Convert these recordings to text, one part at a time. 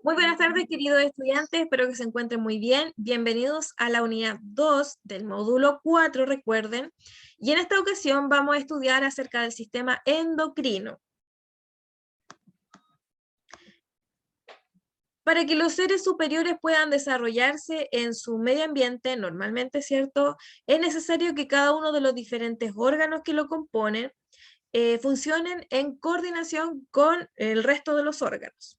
Muy buenas tardes, queridos estudiantes, espero que se encuentren muy bien. Bienvenidos a la unidad 2 del módulo 4, recuerden. Y en esta ocasión vamos a estudiar acerca del sistema endocrino. Para que los seres superiores puedan desarrollarse en su medio ambiente, normalmente, ¿cierto?, es necesario que cada uno de los diferentes órganos que lo componen funcionen en coordinación con el resto de los órganos.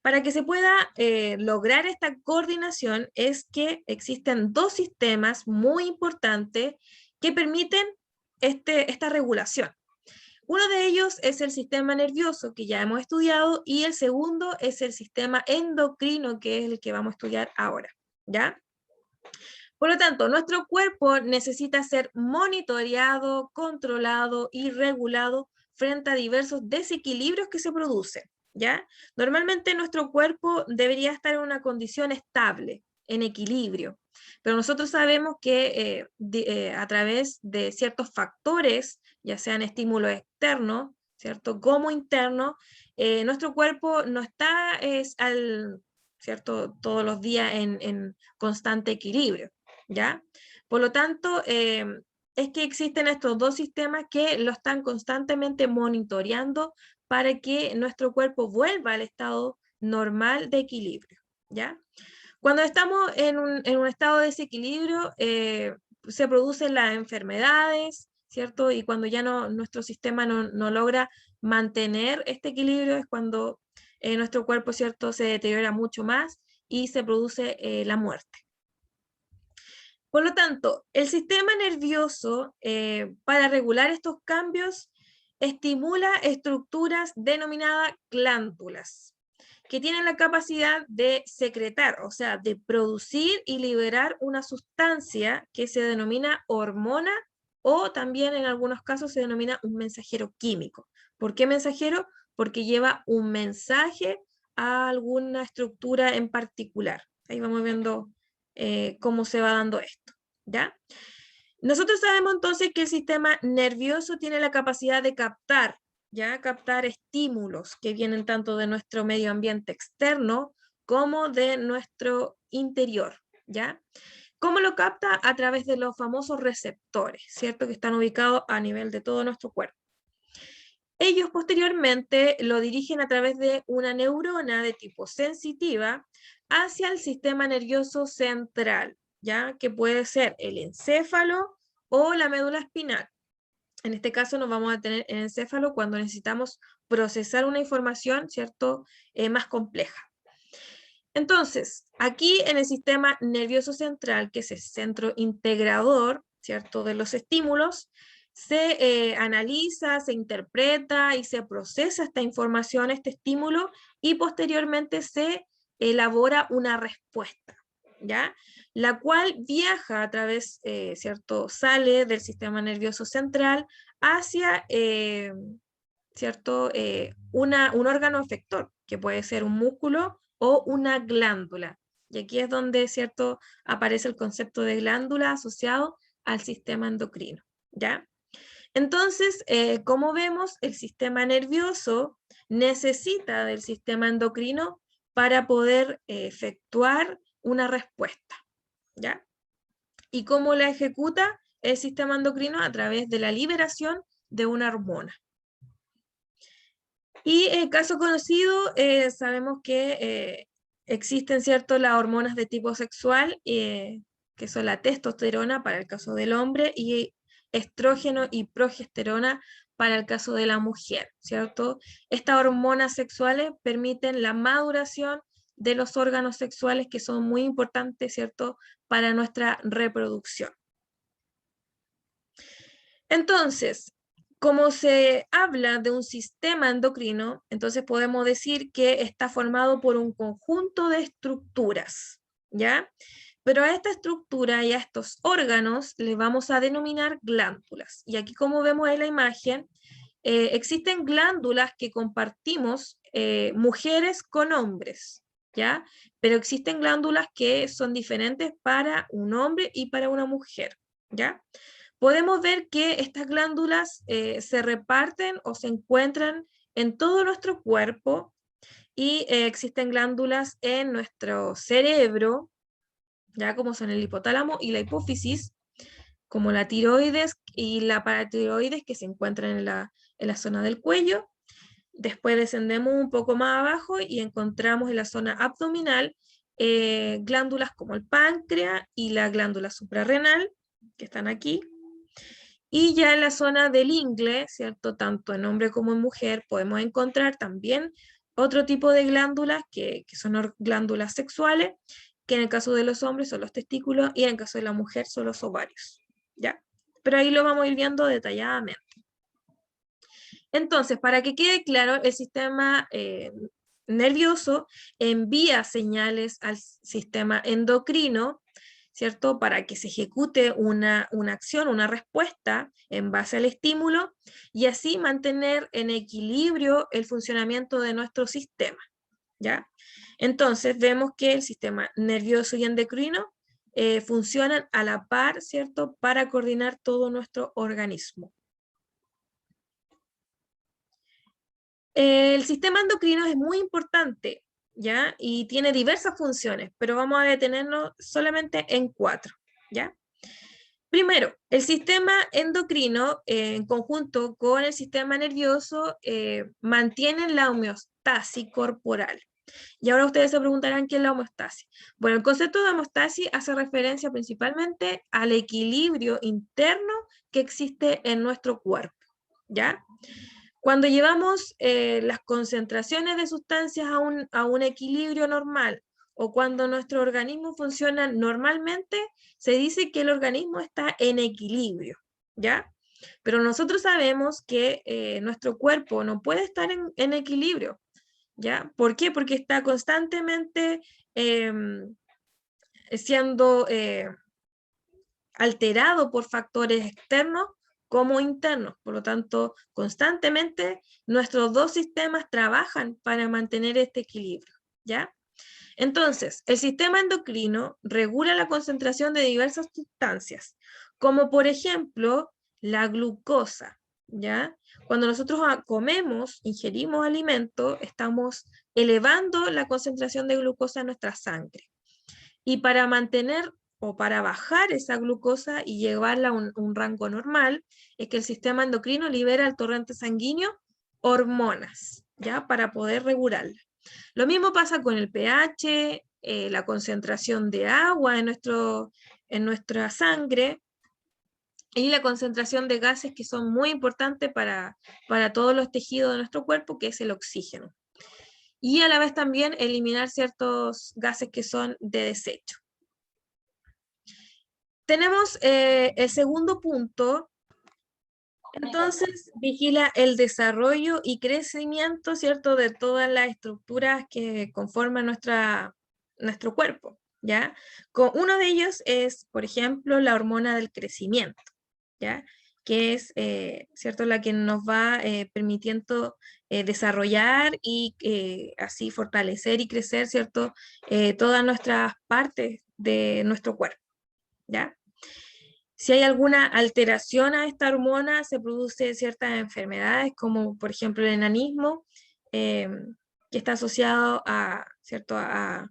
Para que se pueda lograr esta coordinación es que existen dos sistemas muy importantes que permiten esta regulación. Uno de ellos es el sistema nervioso, que ya hemos estudiado, y el segundo es el sistema endocrino, que es el que vamos a estudiar ahora, ¿ya? Por lo tanto, nuestro cuerpo necesita ser monitoreado, controlado y regulado frente a diversos desequilibrios que se producen, ¿ya? Normalmente nuestro cuerpo debería estar en una condición estable, en equilibrio, pero nosotros sabemos que a través de ciertos factores, ya sean estímulos externos, ¿cierto?, como internos, nuestro cuerpo no está ¿cierto?, todos los días en constante equilibrio, ¿ya? Por lo tanto, es que existen estos dos sistemas que lo están constantemente monitoreando para que nuestro cuerpo vuelva al estado normal de equilibrio, ¿ya? Cuando estamos en un estado de desequilibrio, se producen las enfermedades, ¿cierto? Y cuando ya nuestro sistema no logra mantener este equilibrio es cuando nuestro cuerpo, ¿cierto?, se deteriora mucho más y se produce la muerte. Por lo tanto, el sistema nervioso, para regular estos cambios, estimula estructuras denominadas glándulas, que tienen la capacidad de secretar, o sea, de producir y liberar una sustancia que se denomina hormona, o también en algunos casos se denomina un mensajero químico. ¿Por qué mensajero? Porque lleva un mensaje a alguna estructura en particular. Ahí vamos viendo cómo se va dando esto, ¿ya? Nosotros sabemos entonces que el sistema nervioso tiene la capacidad de captar, ¿ya? Captar estímulos que vienen tanto de nuestro medio ambiente externo como de nuestro interior, ¿ya? ¿Cómo lo capta? A través de los famosos receptores, ¿cierto?, que están ubicados a nivel de todo nuestro cuerpo. Ellos posteriormente lo dirigen a través de una neurona de tipo sensitiva hacia el sistema nervioso central, ¿ya?, que puede ser el encéfalo o la médula espinal. En este caso nos vamos a tener el encéfalo cuando necesitamos procesar una información, ¿cierto?, más compleja. Entonces, aquí en el sistema nervioso central, que es el centro integrador, ¿cierto?, de los estímulos, se analiza, se interpreta y se procesa esta información, este estímulo, y posteriormente se elabora una respuesta, ¿ya?, la cual viaja a través, ¿cierto?, sale del sistema nervioso central hacia, ¿cierto?, un órgano efector, que puede ser un músculo o una glándula. Y aquí es donde, ¿cierto?, aparece el concepto de glándula asociado al sistema endocrino, ¿ya? Entonces, como vemos, el sistema nervioso necesita del sistema endocrino para poder efectuar una respuesta, ¿ya? ¿Y cómo la ejecuta el sistema endocrino? A través de la liberación de una hormona. Y en caso conocido, sabemos que existen, ¿cierto?, las hormonas de tipo sexual, que son la testosterona para el caso del hombre, y estrógeno y progesterona para el caso de la mujer, ¿cierto? Estas hormonas sexuales permiten la maduración de los órganos sexuales, que son muy importantes, ¿cierto?, para nuestra reproducción. Entonces, como se habla de un sistema endocrino, entonces podemos decir que está formado por un conjunto de estructuras, ¿ya? Pero a esta estructura y a estos órganos les vamos a denominar glándulas. Y aquí, como vemos en la imagen, existen glándulas que compartimos mujeres con hombres, ¿ya? Pero existen glándulas que son diferentes para un hombre y para una mujer, ¿ya? Podemos ver que estas glándulas se reparten o se encuentran en todo nuestro cuerpo, y existen glándulas en nuestro cerebro, ya como son el hipotálamo y la hipófisis, como la tiroides y la paratiroides que se encuentran en la zona del cuello. Después descendemos un poco más abajo y encontramos en la zona abdominal glándulas como el páncreas y la glándula suprarrenal, que están aquí. Y ya en la zona del ingle, ¿cierto? Tanto en hombre como en mujer, podemos encontrar también otro tipo de glándulas que son glándulas sexuales, que en el caso de los hombres son los testículos y en el caso de la mujer son los ovarios, ¿ya? Pero ahí lo vamos a ir viendo detalladamente. Entonces, para que quede claro, el sistema nervioso envía señales al sistema endocrino, ¿cierto? Para que se ejecute una acción, una respuesta en base al estímulo y así mantener en equilibrio el funcionamiento de nuestro sistema, ¿ya? Entonces, vemos que el sistema nervioso y endocrino funcionan a la par, ¿cierto? Para coordinar todo nuestro organismo. El sistema endocrino es muy importante, ¿ya? Y tiene diversas funciones, pero vamos a detenernos solamente en 4, ¿ya? Primero, el sistema endocrino, en conjunto con el sistema nervioso, mantienen la homeostasis corporal. Y ahora ustedes se preguntarán qué es la homeostasis. Bueno, el concepto de homeostasis hace referencia principalmente al equilibrio interno que existe en nuestro cuerpo, ¿ya? Cuando llevamos las concentraciones de sustancias a un equilibrio normal o cuando nuestro organismo funciona normalmente, se dice que el organismo está en equilibrio, ¿ya? Pero nosotros sabemos que nuestro cuerpo no puede estar en equilibrio, ¿ya? ¿Por qué? Porque está constantemente siendo alterado por factores externos como internos. Por lo tanto, constantemente nuestros dos sistemas trabajan para mantener este equilibrio, ¿ya? Entonces, el sistema endocrino regula la concentración de diversas sustancias, como por ejemplo la glucosa, ¿ya? Cuando nosotros comemos, ingerimos alimento, estamos elevando la concentración de glucosa en nuestra sangre. Y para mantener o para bajar esa glucosa y llevarla a un rango normal, es que el sistema endocrino libera al torrente sanguíneo hormonas, ¿ya? Para poder regularla. Lo mismo pasa con el pH, la concentración de agua en nuestra sangre y la concentración de gases que son muy importantes para todos los tejidos de nuestro cuerpo, que es el oxígeno. Y a la vez también eliminar ciertos gases que son de desecho. Tenemos el segundo punto, entonces vigila el desarrollo y crecimiento, ¿cierto?, de todas las estructuras que conforman nuestro cuerpo, ¿ya? Uno de ellos es, por ejemplo, la hormona del crecimiento, ¿ya? Que es, ¿cierto?, la que nos va permitiendo desarrollar y así fortalecer y crecer, ¿cierto?, todas nuestras partes de nuestro cuerpo, ¿ya? Si hay alguna alteración a esta hormona, se produce ciertas enfermedades, como por ejemplo el enanismo, que está asociado a, ¿cierto?, a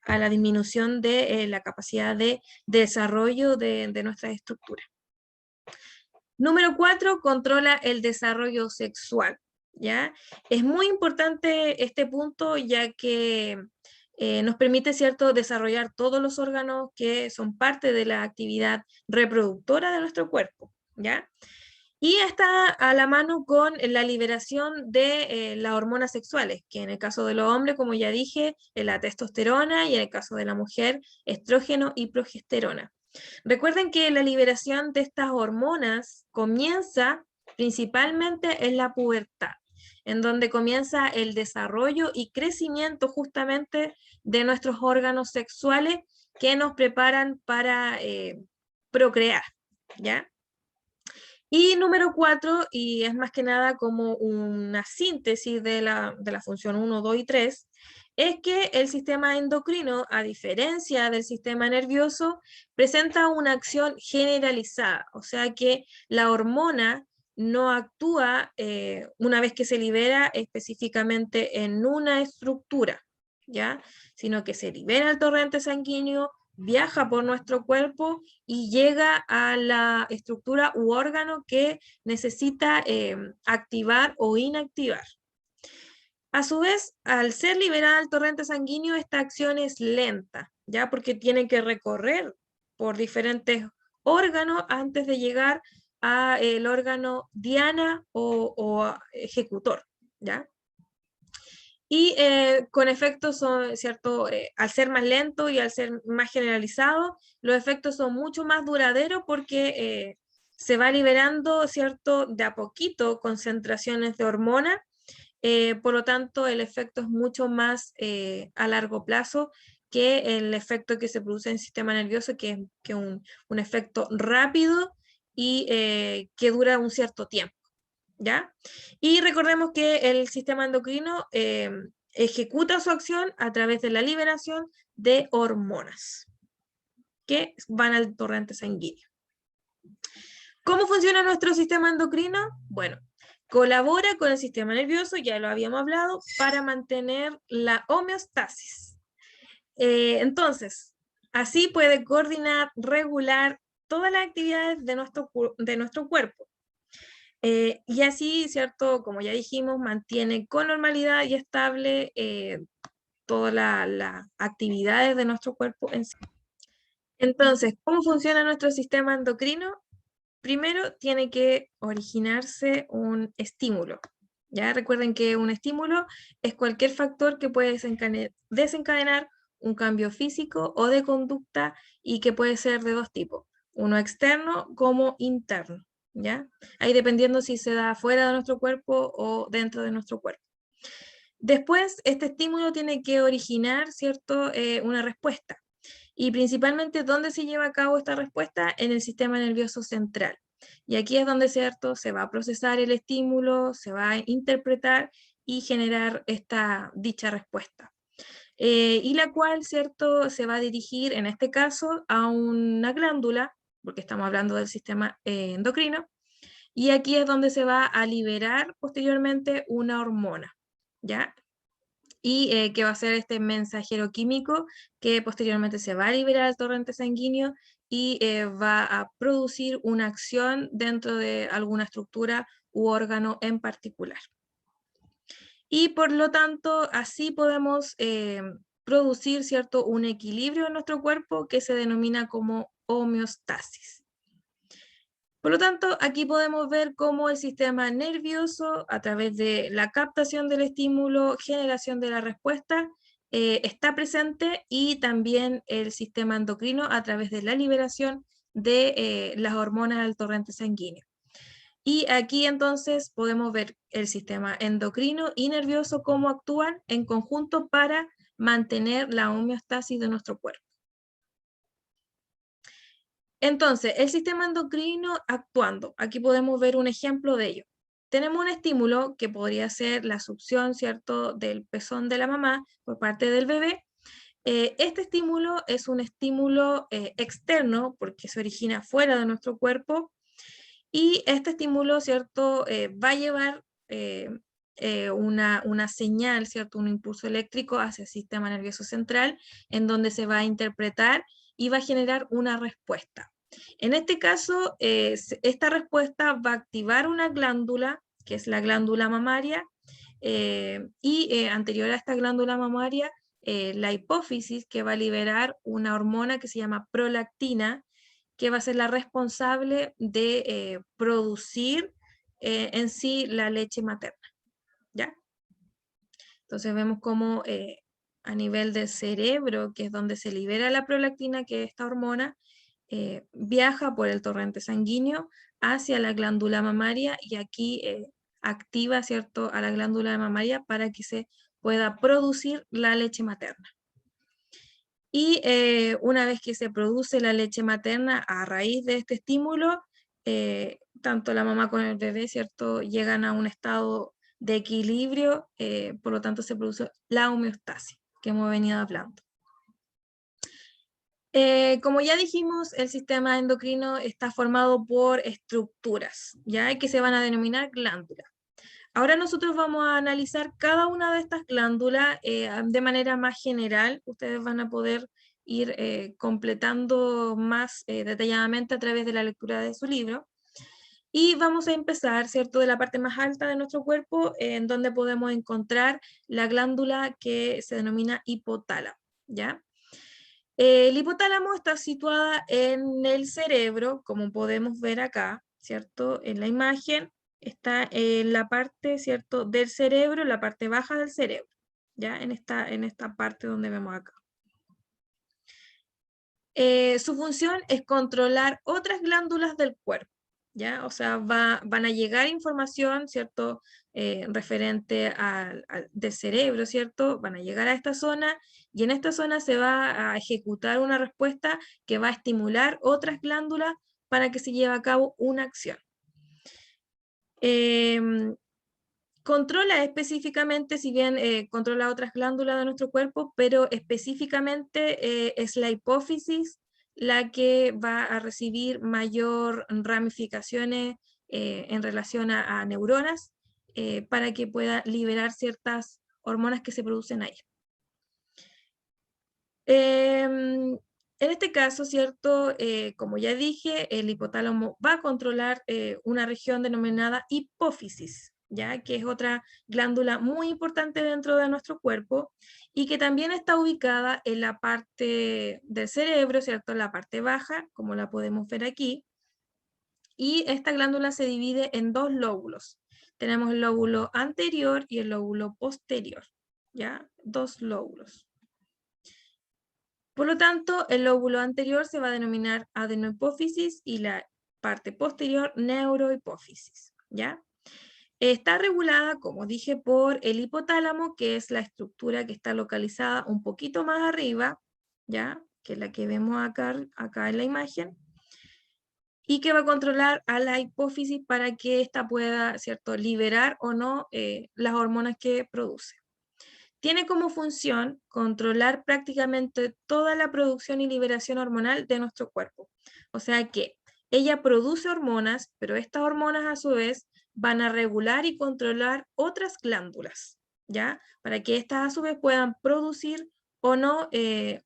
la disminución de la capacidad de desarrollo de nuestras estructuras. Número 4, controla el desarrollo sexual, ¿ya? Es muy importante este punto, ya que nos permite, ¿cierto?, desarrollar todos los órganos que son parte de la actividad reproductora de nuestro cuerpo, ¿ya? Y está a la mano con la liberación de las hormonas sexuales, que en el caso de los hombres, como ya dije, es la testosterona, y en el caso de la mujer, estrógeno y progesterona. Recuerden que la liberación de estas hormonas comienza principalmente en la pubertad, en donde comienza el desarrollo y crecimiento justamente de nuestros órganos sexuales que nos preparan para procrear, ¿ya? Y número 4, y es más que nada como una síntesis de la función 1, 2 y 3, es que el sistema endocrino, a diferencia del sistema nervioso, presenta una acción generalizada, o sea que la hormona no actúa una vez que se libera específicamente en una estructura, ¿ya? Sino que se libera el torrente sanguíneo, viaja por nuestro cuerpo y llega a la estructura u órgano que necesita activar o inactivar. A su vez, al ser liberada el torrente sanguíneo, esta acción es lenta, ¿ya? Porque tiene que recorrer por diferentes órganos antes de llegar al órgano diana o ejecutor, ¿ya? Y con efectos son, ¿cierto? Al ser más lento y al ser más generalizado, los efectos son mucho más duraderos porque se va liberando, ¿cierto? De a poquito concentraciones de hormona, por lo tanto el efecto es mucho más a largo plazo que el efecto que se produce en el sistema nervioso, que es un efecto rápido y que dura un cierto tiempo. ¿Ya? Y recordemos que el sistema endocrino ejecuta su acción a través de la liberación de hormonas que van al torrente sanguíneo. ¿Cómo funciona nuestro sistema endocrino? Bueno, colabora con el sistema nervioso, ya lo habíamos hablado, para mantener la homeostasis. Entonces, así puede coordinar, regular todas las actividades de nuestro cuerpo. Y así, ¿cierto? Como ya dijimos, mantiene con normalidad y estable todas las actividades de nuestro cuerpo en sí. Entonces, ¿cómo funciona nuestro sistema endocrino? Primero tiene que originarse un estímulo. Ya recuerden que un estímulo es cualquier factor que puede desencadenar un cambio físico o de conducta y que puede ser de dos tipos, uno externo como interno. ¿Ya? Ahí dependiendo si se da fuera de nuestro cuerpo o dentro de nuestro cuerpo. Después, este estímulo tiene que originar, ¿cierto? Una respuesta. Y principalmente, ¿dónde se lleva a cabo esta respuesta? En el sistema nervioso central. Y aquí es donde, ¿cierto? Se va a procesar el estímulo, se va a interpretar y generar dicha respuesta. Y la cual, ¿cierto? Se va a dirigir, en este caso, a una glándula, porque estamos hablando del sistema endocrino, y aquí es donde se va a liberar posteriormente una hormona, ¿ya? Y que va a ser este mensajero químico que posteriormente se va a liberar al torrente sanguíneo y va a producir una acción dentro de alguna estructura u órgano en particular. Y por lo tanto, así podemos producir, ¿cierto?, un equilibrio en nuestro cuerpo que se denomina como homeostasis. Por lo tanto, aquí podemos ver cómo el sistema nervioso, a través de la captación del estímulo, generación de la respuesta, está presente, y también el sistema endocrino a través de la liberación de las hormonas al torrente sanguíneo. Y aquí entonces podemos ver el sistema endocrino y nervioso cómo actúan en conjunto para mantener la homeostasis de nuestro cuerpo. Entonces, el sistema endocrino actuando. Aquí podemos ver un ejemplo de ello. Tenemos un estímulo que podría ser la succión, ¿cierto?, del pezón de la mamá por parte del bebé. Este estímulo es un estímulo externo porque se origina fuera de nuestro cuerpo, y este estímulo, ¿cierto?, va a llevar una señal, ¿cierto?, un impulso eléctrico hacia el sistema nervioso central, en donde se va a interpretar y va a generar una respuesta. En este caso, esta respuesta va a activar una glándula, que es la glándula mamaria, y anterior a esta glándula mamaria, la hipófisis, que va a liberar una hormona que se llama prolactina, que va a ser la responsable de producir en sí la leche materna, ¿ya? Entonces vemos cómo a nivel del cerebro, que es donde se libera la prolactina, que es esta hormona, viaja por el torrente sanguíneo hacia la glándula mamaria, y aquí activa, ¿cierto?, a la glándula mamaria para que se pueda producir la leche materna. Y una vez que se produce la leche materna a raíz de este estímulo, tanto la mamá como el bebé, ¿cierto?, llegan a un estado de equilibrio, por lo tanto se produce la homeostasis que hemos venido hablando. Como ya dijimos, el sistema endocrino está formado por estructuras, ¿ya? Que se van a denominar glándulas. Ahora nosotros vamos a analizar cada una de estas glándulas de manera más general. Ustedes van a poder ir completando más detalladamente a través de la lectura de su libro. Y vamos a empezar, ¿cierto?, de la parte más alta de nuestro cuerpo, en donde podemos encontrar la glándula que se denomina hipotálamo, ¿ya? El hipotálamo está situada en el cerebro, como podemos ver acá, ¿cierto? En la imagen está en la parte, ¿cierto?, del cerebro, la parte baja del cerebro, ¿ya? En esta parte donde vemos acá. Su función es controlar otras glándulas del cuerpo, ¿ya? O sea, van a llegar información, ¿cierto?, referente del cerebro, ¿cierto? Van a llegar a esta zona y en esta zona se va a ejecutar una respuesta que va a estimular otras glándulas para que se lleve a cabo una acción. Controla específicamente, si bien controla otras glándulas de nuestro cuerpo, pero específicamente es la hipófisis la que va a recibir mayor ramificaciones en relación a neuronas para que pueda liberar ciertas hormonas que se producen ahí. En este caso, ¿cierto? Como ya dije, el hipotálamo va a controlar una región denominada hipófisis, ¿ya? Que es otra glándula muy importante dentro de nuestro cuerpo y que también está ubicada en la parte del cerebro, ¿cierto? En la parte baja, como la podemos ver aquí. Y esta glándula se divide en dos lóbulos. Tenemos el lóbulo anterior y el lóbulo posterior, ¿ya? Dos lóbulos. Por lo tanto, el lóbulo anterior se va a denominar adenohipófisis y la parte posterior neurohipófisis, ¿ya? Está regulada, como dije, por el hipotálamo, que es la estructura que está localizada un poquito más arriba, ¿ya? Que es la que vemos acá en la imagen, y que va a controlar a la hipófisis para que ésta pueda, ¿cierto?, liberar o no las hormonas que produce. Tiene como función controlar prácticamente toda la producción y liberación hormonal de nuestro cuerpo. O sea que ella produce hormonas, pero estas hormonas a su vez van a regular y controlar otras glándulas, ¿ya? Para que estas a su vez puedan producir o no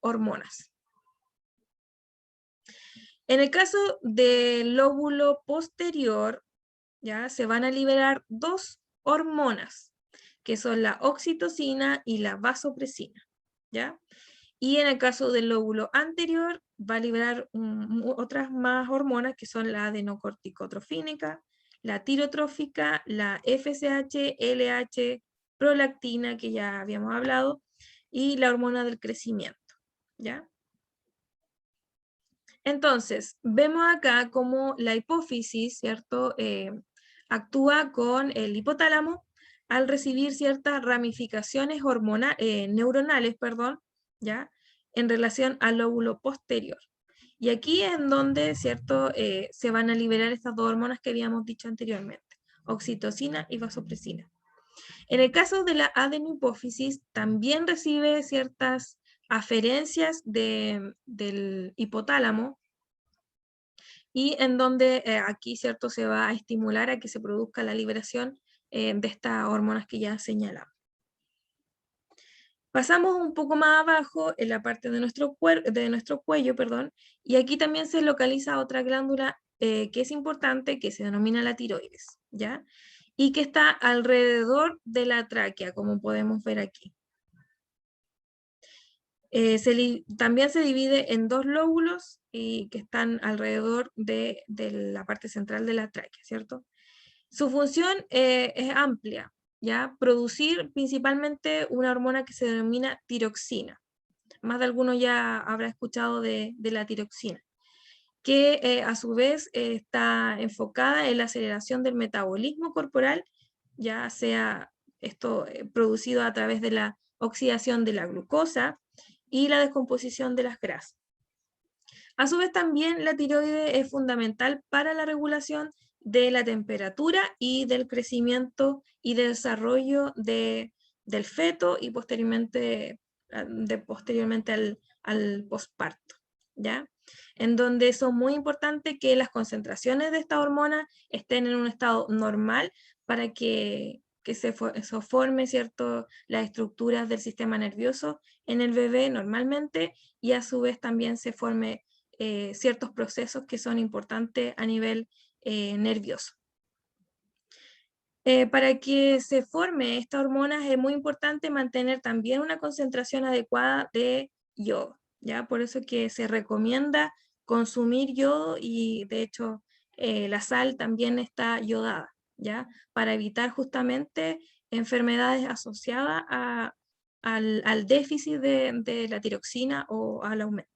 hormonas. En el caso del lóbulo posterior, ¿ya? Se van a liberar dos hormonas, que son la oxitocina y la vasopresina, ¿ya? Y en el caso del lóbulo anterior, va a liberar otras más hormonas, que son la adenocorticotrofínica, la tirotrófica, la FSH, LH, prolactina, que ya habíamos hablado, y la hormona del crecimiento, ¿ya? Entonces, vemos acá cómo la hipófisis, ¿cierto?, actúa con el hipotálamo al recibir ciertas ramificaciones neuronales, perdón, ¿ya?, en relación al lóbulo posterior. Y aquí es en donde, ¿cierto?, se van a liberar estas dos hormonas que habíamos dicho anteriormente, oxitocina y vasopresina. En el caso de la adenohipófisis, también recibe ciertas aferencias del hipotálamo, y en donde aquí, ¿cierto?, se va a estimular a que se produzca la liberación de estas hormonas que ya señalamos. Pasamos un poco más abajo en la parte de nuestro cuello, perdón, y aquí también se localiza otra glándula que es importante, que se denomina la tiroides, ¿ya? Y que está alrededor de la tráquea, como podemos ver aquí. También se divide en dos lóbulos y que están alrededor de la parte central de la tráquea, ¿cierto? Su función es amplia, ¿ya? Producir principalmente una hormona que se denomina tiroxina. Más de alguno ya habrá escuchado de la tiroxina, que a su vez está enfocada en la aceleración del metabolismo corporal, ya sea esto producido a través de la oxidación de la glucosa y la descomposición de las grasas. A su vez también la tiroides es fundamental para la regulación de la temperatura y del crecimiento y desarrollo del feto y posteriormente al posparto, ¿ya? En donde son muy importantes que las concentraciones de esta hormona estén en un estado normal para que se forme, ¿cierto?, las estructuras del sistema nervioso en el bebé normalmente, y a su vez también se forme ciertos procesos que son importantes a nivel nervioso. Para que se forme esta hormona es muy importante mantener también una concentración adecuada de yodo, ¿ya? Por eso que se recomienda consumir yodo, y de hecho la sal también está yodada, ¿ya? Para evitar justamente enfermedades asociadas al déficit de la tiroxina o al aumento.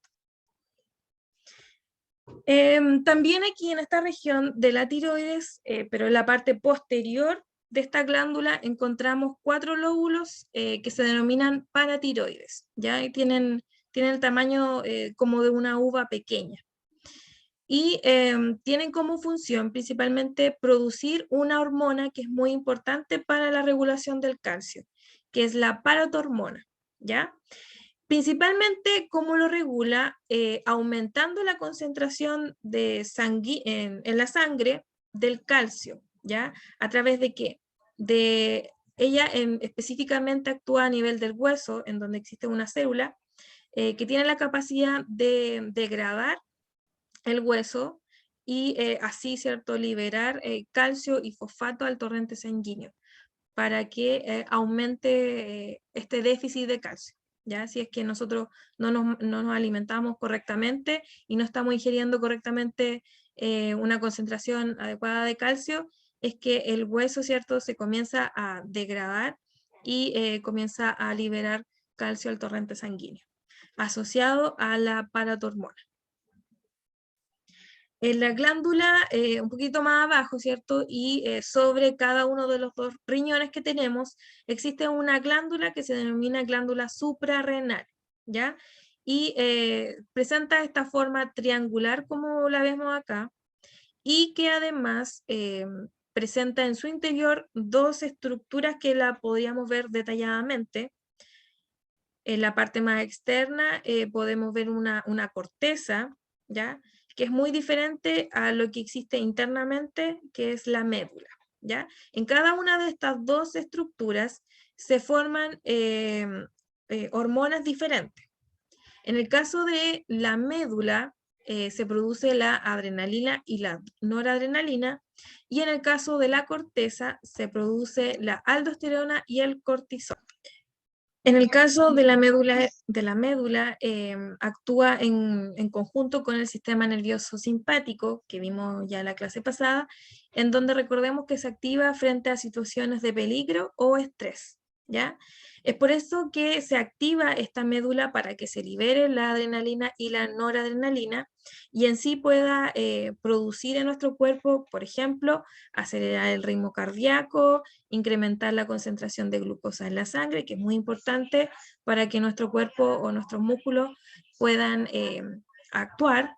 También aquí en esta región de la tiroides, pero en la parte posterior de esta glándula, encontramos 4 lóbulos que se denominan paratiroides, ¿ya? Y tienen el tamaño como de una uva pequeña. Y tienen como función principalmente producir una hormona que es muy importante para la regulación del calcio, que es la parotormona, ¿ya? Principalmente, ¿cómo lo regula? Aumentando la concentración de en la sangre del calcio, ¿ya? ¿A través de qué? Ella específicamente actúa a nivel del hueso, en donde existe una célula que tiene la capacidad de degradar el hueso y así, ¿cierto?, liberar calcio y fosfato al torrente sanguíneo para que aumente este déficit de calcio. ¿Ya? Si es que nosotros no nos alimentamos correctamente y no estamos ingiriendo correctamente una concentración adecuada de calcio, es que el hueso, ¿cierto?, se comienza a degradar y comienza a liberar calcio al torrente sanguíneo, asociado a la paratormona. En la glándula, un poquito más abajo, ¿cierto? Y sobre cada uno de los 2 riñones que tenemos, existe una glándula que se denomina glándula suprarrenal, ¿ya? Y presenta esta forma triangular como la vemos acá, y que además presenta en su interior 2 estructuras que la podríamos ver detalladamente. En la parte más externa podemos ver una corteza, ¿ya?, que es muy diferente a lo que existe internamente, que es la médula, ¿ya? En cada una de estas 2 estructuras se forman hormonas diferentes. En el caso de la médula, se produce la adrenalina y la noradrenalina, y en el caso de la corteza se produce la aldosterona y el cortisol. En el caso de la médula actúa en conjunto con el sistema nervioso simpático, que vimos ya en la clase pasada, en donde recordemos que se activa frente a situaciones de peligro o estrés, ¿ya? Es por eso que se activa esta médula para que se libere la adrenalina y la noradrenalina, y en sí pueda producir en nuestro cuerpo, por ejemplo, acelerar el ritmo cardíaco, incrementar la concentración de glucosa en la sangre, que es muy importante para que nuestro cuerpo o nuestros músculos puedan actuar,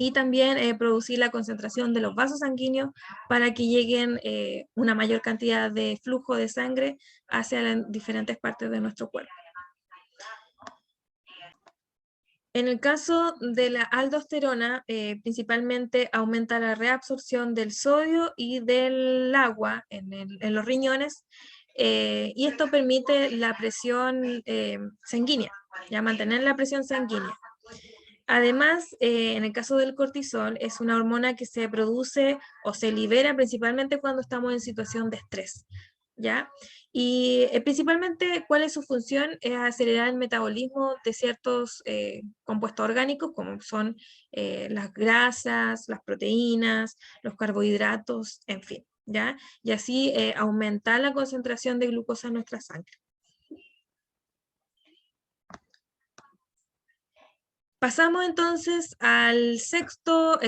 y también producir la concentración de los vasos sanguíneos para que lleguen una mayor cantidad de flujo de sangre hacia las diferentes partes de nuestro cuerpo. En el caso de la aldosterona, principalmente aumenta la reabsorción del sodio y del agua en los riñones, y esto permite la presión sanguínea, ya mantener la presión sanguínea. Además, en el caso del cortisol, es una hormona que se produce o se libera principalmente cuando estamos en situación de estrés, ¿ya? Y principalmente, ¿cuál es su función? Es acelerar el metabolismo de ciertos compuestos orgánicos, como son las grasas, las proteínas, los carbohidratos, en fin, ¿ya? Y así aumentar la concentración de glucosa en nuestra sangre. Pasamos entonces al sexto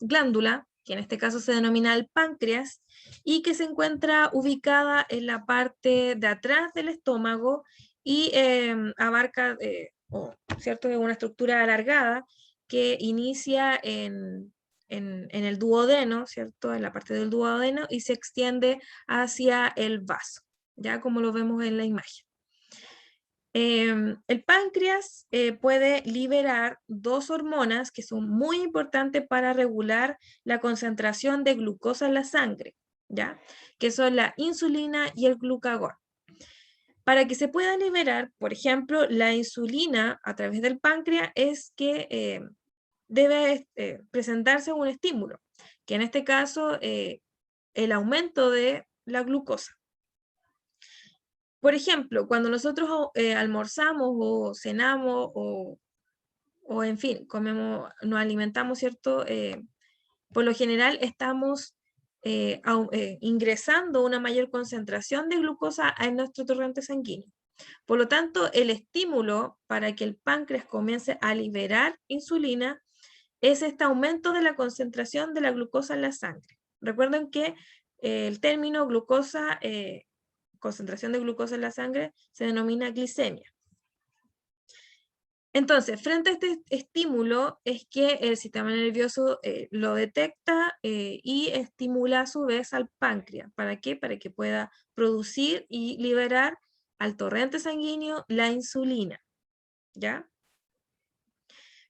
glándula, que en este caso se denomina el páncreas, y que se encuentra ubicada en la parte de atrás del estómago y abarca, ¿cierto?, es una estructura alargada que inicia en el duodeno, ¿cierto?, en la parte del duodeno, y se extiende hacia el vaso, ya como lo vemos en la imagen. El páncreas puede liberar dos hormonas que son muy importantes para regular la concentración de glucosa en la sangre, ¿ya? Que son la insulina y el glucagón. Para que se pueda liberar, por ejemplo, la insulina a través del páncreas es que debe presentarse un estímulo, que en este caso el aumento de la glucosa. Por ejemplo, cuando nosotros almorzamos o cenamos o en fin, comemos, nos alimentamos, ¿cierto? Por lo general estamos ingresando una mayor concentración de glucosa en nuestro torrente sanguíneo. Por lo tanto, el estímulo para que el páncreas comience a liberar insulina es este aumento de la concentración de la glucosa en la sangre. Recuerden que el término glucosa, concentración de glucosa en la sangre, se denomina glicemia. Entonces, frente a este estímulo es que el sistema nervioso lo detecta y estimula a su vez al páncreas. ¿Para qué? Para que pueda producir y liberar al torrente sanguíneo la insulina, ¿ya?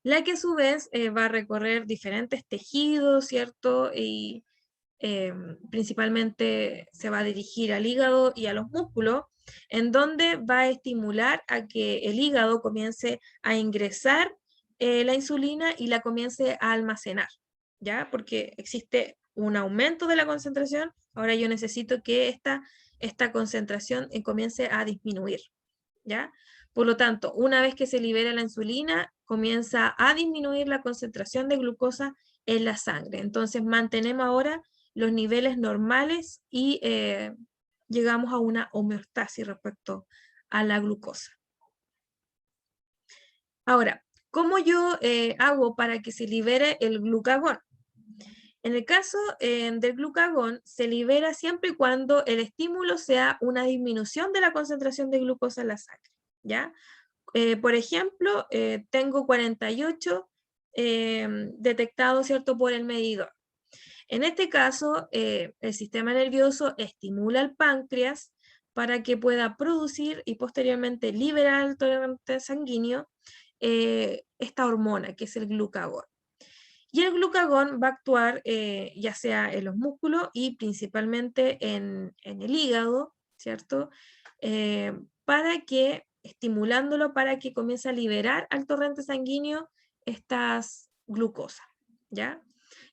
La que a su vez va a recorrer diferentes tejidos, ¿cierto? Y principalmente se va a dirigir al hígado y a los músculos, en donde va a estimular a que el hígado comience a ingresar la insulina y la comience a almacenar, ¿ya? Porque existe un aumento de la concentración, ahora yo necesito que esta concentración comience a disminuir, ¿ya? Por lo tanto, una vez que se libera la insulina, comienza a disminuir la concentración de glucosa en la sangre. Entonces mantenemos ahora los niveles normales y llegamos a una homeostasis respecto a la glucosa. Ahora, ¿cómo yo hago para que se libere el glucagón? En el caso del glucagón, se libera siempre y cuando el estímulo sea una disminución de la concentración de glucosa en la sangre, ¿ya? Por ejemplo, tengo 48 detectados, ¿cierto?, por el medidor. En este caso, el sistema nervioso estimula al páncreas para que pueda producir y posteriormente liberar al torrente sanguíneo esta hormona, que es el glucagón. Y el glucagón va a actuar ya sea en los músculos y principalmente en el hígado, ¿cierto? Para que, estimulándolo para que comience a liberar al torrente sanguíneo estas glucosas, ¿ya?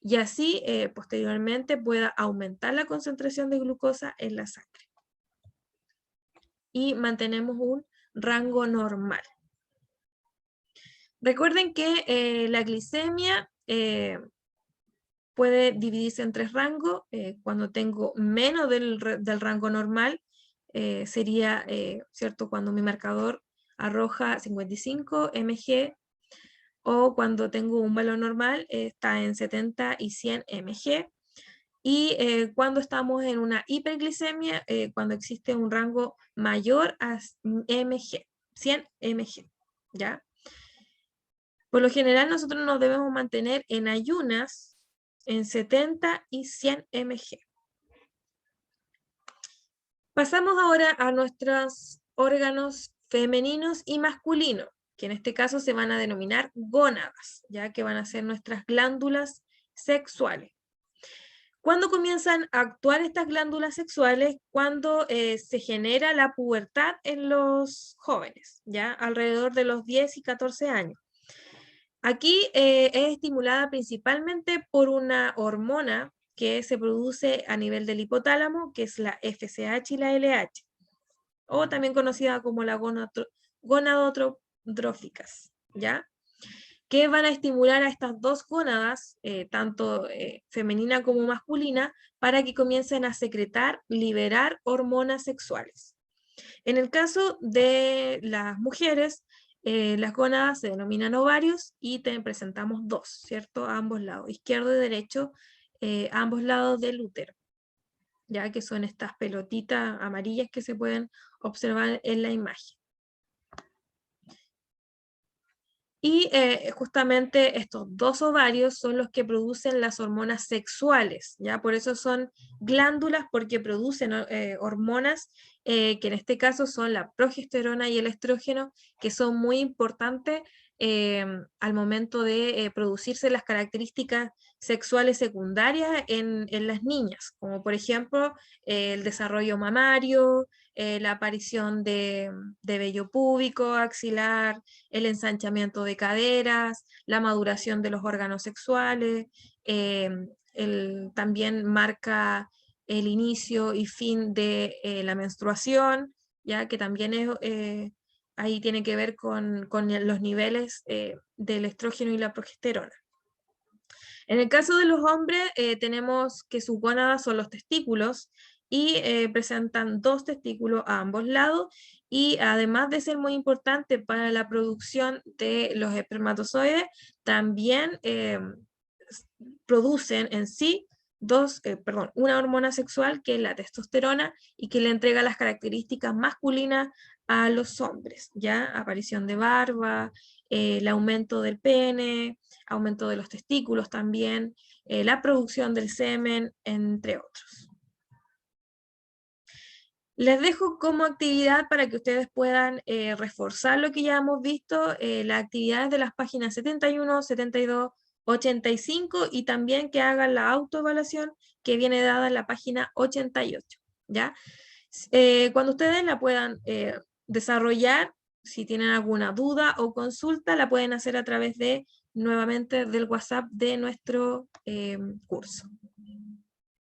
Y así posteriormente pueda aumentar la concentración de glucosa en la sangre. Y mantenemos un rango normal. Recuerden que la glicemia puede dividirse en tres rangos. Cuando tengo menos del rango normal, sería, ¿cierto?, cuando mi marcador arroja 55 mg, o cuando tengo un valor normal, está en 70 y 100 mg. Y cuando estamos en una hiperglicemia, cuando existe un rango mayor a mg, 100 mg, ¿ya? Por lo general nosotros nos debemos mantener en ayunas en 70 y 100 mg. Pasamos ahora a nuestros órganos femeninos y masculinos, que en este caso se van a denominar gónadas, ya que van a ser nuestras glándulas sexuales. ¿Cuándo comienzan a actuar estas glándulas sexuales? Cuando se genera la pubertad en los jóvenes, ya alrededor de los 10 y 14 años. Aquí es estimulada principalmente por una hormona que se produce a nivel del hipotálamo, que es la FSH y la LH, o también conocida como la gonadotróficas, ¿ya? Que van a estimular a estas dos gónadas, tanto femenina como masculina, para que comiencen a secretar, liberar hormonas sexuales. En el caso de las mujeres, las gónadas se denominan ovarios y presentamos dos, ¿cierto? A ambos lados, izquierdo y derecho, a ambos lados del útero, ya que son estas pelotitas amarillas que se pueden observar en la imagen. Y justamente estos dos ovarios son los que producen las hormonas sexuales, ¿ya? Por eso son glándulas, porque producen hormonas que en este caso son la progesterona y el estrógeno, que son muy importantes al momento de producirse las características sexuales secundarias en las niñas, como por ejemplo el desarrollo mamario, la aparición de vello púbico, axilar, el ensanchamiento de caderas, la maduración de los órganos sexuales, también marca el inicio y fin de la menstruación, ya que también ahí tiene que ver con los niveles del estrógeno y la progesterona. En el caso de los hombres, tenemos que sus gónadas son los testículos y presentan 2 testículos a ambos lados, y además de ser muy importante para la producción de los espermatozoides, también producen en sí una hormona sexual que es la testosterona y que le entrega las características masculinas a los hombres, ¿ya? Aparición de barba, el aumento del pene, aumento de los testículos también, la producción del semen, entre otros. Les dejo como actividad para que ustedes puedan reforzar lo que ya hemos visto, las actividades de las páginas 71, 72, 85, y también que hagan la autoevaluación que viene dada en la página 88, ¿ya? Cuando ustedes la puedan desarrollar, si tienen alguna duda o consulta, la pueden hacer a través nuevamente del WhatsApp de nuestro curso.